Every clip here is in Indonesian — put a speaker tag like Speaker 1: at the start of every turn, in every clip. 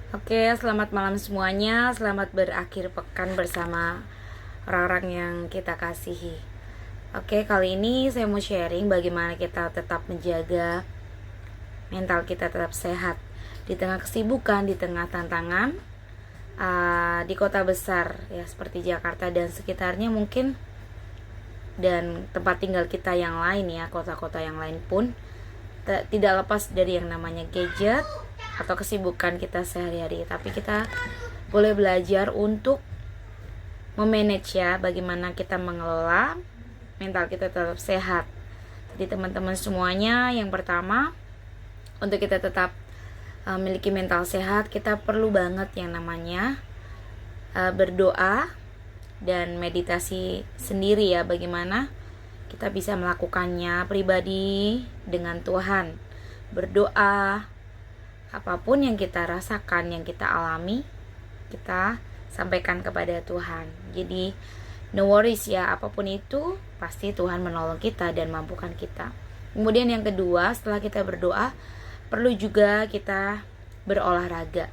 Speaker 1: Oke, selamat malam semuanya. Selamat berakhir pekan bersama orang-orang yang kita kasihi. Oke, kali ini saya mau sharing bagaimana kita tetap menjaga mental kita tetap sehat di tengah kesibukan, di tengah tantangan, di kota besar ya seperti Jakarta dan sekitarnya mungkin, dan tempat tinggal kita yang lain ya, kota-kota yang lain pun tidak lepas dari yang namanya gadget atau kesibukan kita sehari-hari. Tapi kita boleh belajar untuk memanage ya, bagaimana kita mengelola mental kita tetap sehat. Jadi teman-teman semuanya, yang pertama, untuk kita tetap memiliki mental sehat, kita perlu banget yang namanya berdoa dan meditasi sendiri ya, bagaimana kita bisa melakukannya pribadi dengan Tuhan. Berdoa, apapun yang kita rasakan, yang kita alami, kita sampaikan kepada Tuhan. Jadi no worries ya, apapun itu pasti Tuhan menolong kita dan mampukan kita. Kemudian yang kedua, setelah kita berdoa, perlu juga kita berolahraga.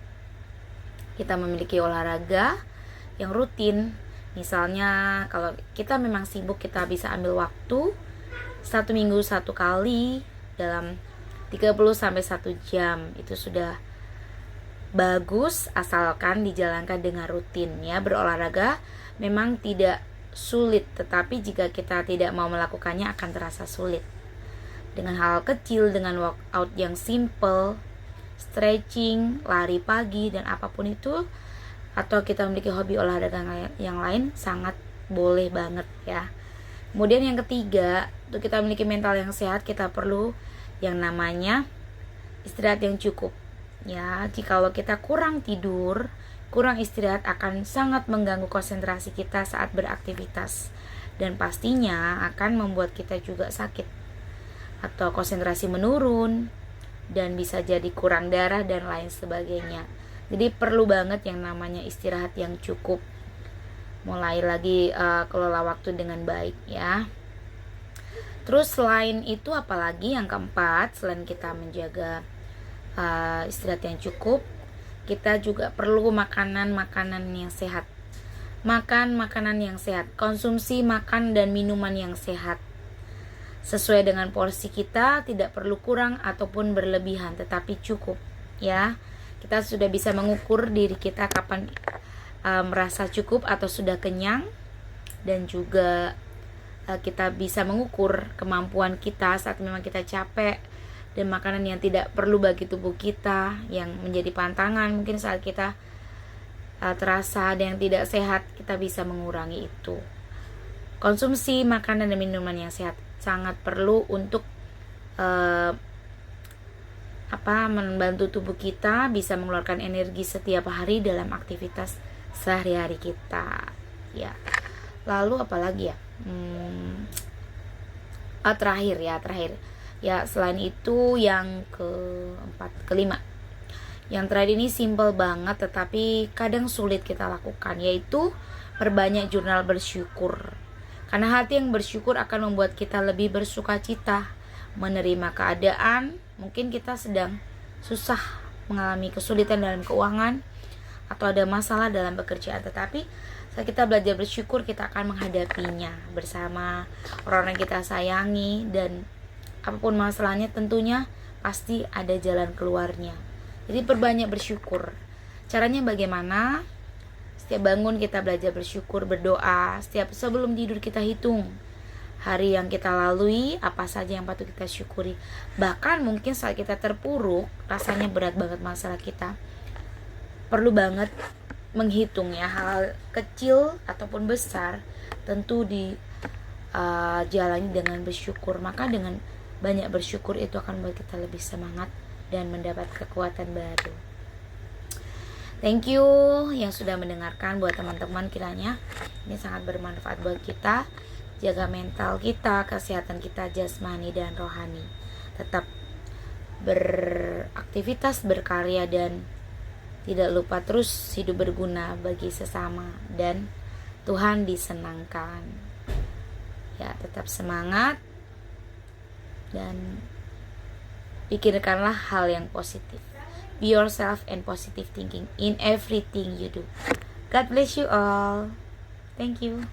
Speaker 1: Kita memiliki olahraga yang rutin. Misalnya kalau kita memang sibuk, kita bisa ambil waktu 1 minggu 1 kali dalam 30-1 jam. Itu sudah bagus asalkan dijalankan dengan rutin ya. Berolahraga memang tidak sulit, tetapi jika kita tidak mau melakukannya akan terasa sulit. Dengan hal kecil, dengan workout yang simple, stretching, lari pagi dan apapun itu, atau kita memiliki hobi olahraga yang lain, sangat boleh banget ya. Kemudian yang ketiga, untuk kita memiliki mental yang sehat, kita perlu yang namanya istirahat yang cukup ya. Jikalau kita kurang tidur, kurang istirahat, akan sangat mengganggu konsentrasi kita saat beraktivitas, dan pastinya akan membuat kita juga sakit atau konsentrasi menurun, dan bisa jadi kurang darah dan lain sebagainya. Jadi perlu banget yang namanya istirahat yang cukup. Mulai lagi kelola waktu dengan baik ya. Terus selain itu, apalagi yang keempat, selain kita menjaga istirahat yang cukup, kita juga perlu makanan-makanan yang sehat. Makan makanan yang sehat, konsumsi makan dan minuman yang sehat sesuai dengan porsi kita, tidak perlu kurang ataupun berlebihan, tetapi cukup ya. Kita sudah bisa mengukur diri kita kapan merasa cukup atau sudah kenyang, dan juga kita bisa mengukur kemampuan kita saat memang kita capek, dan makanan yang tidak perlu bagi tubuh kita yang menjadi pantangan mungkin saat kita terasa ada yang tidak sehat, kita bisa mengurangi itu. Konsumsi makanan dan minuman yang sehat sangat perlu untuk membantu tubuh kita bisa mengeluarkan energi setiap hari dalam aktivitas sehari-hari kita ya. Lalu apalagi ya, terakhir ya, selain itu yang kelima, yang terakhir ini simple banget tetapi kadang sulit kita lakukan, yaitu perbanyak jurnal bersyukur. Karena hati yang bersyukur akan membuat kita lebih bersuka cita menerima keadaan. Mungkin kita sedang susah, mengalami kesulitan dalam keuangan, atau ada masalah dalam pekerjaan, tetapi saat kita belajar bersyukur, kita akan menghadapinya bersama orang-orang yang kita sayangi, dan apapun masalahnya tentunya pasti ada jalan keluarnya. Jadi perbanyak bersyukur. Caranya bagaimana? Setiap bangun kita belajar bersyukur, berdoa. Setiap sebelum tidur kita hitung hari yang kita lalui, apa saja yang patut kita syukuri. Bahkan mungkin saat kita terpuruk, rasanya berat banget masalah kita, perlu banget menghitung ya, hal kecil ataupun besar tentu dijalani dengan bersyukur. Maka dengan banyak bersyukur itu akan membuat kita lebih semangat dan mendapat kekuatan baru. Thank you yang sudah mendengarkan. Buat teman-teman, kiranya ini sangat bermanfaat buat kita. Jaga mental kita, kesehatan kita jasmani dan rohani. Tetap beraktivitas, berkarya, dan tidak lupa terus hidup berguna bagi sesama, dan Tuhan disenangkan. Ya, tetap semangat dan pikirkanlah hal yang positif. Be yourself and positive thinking in everything you do. God bless you all. Thank you.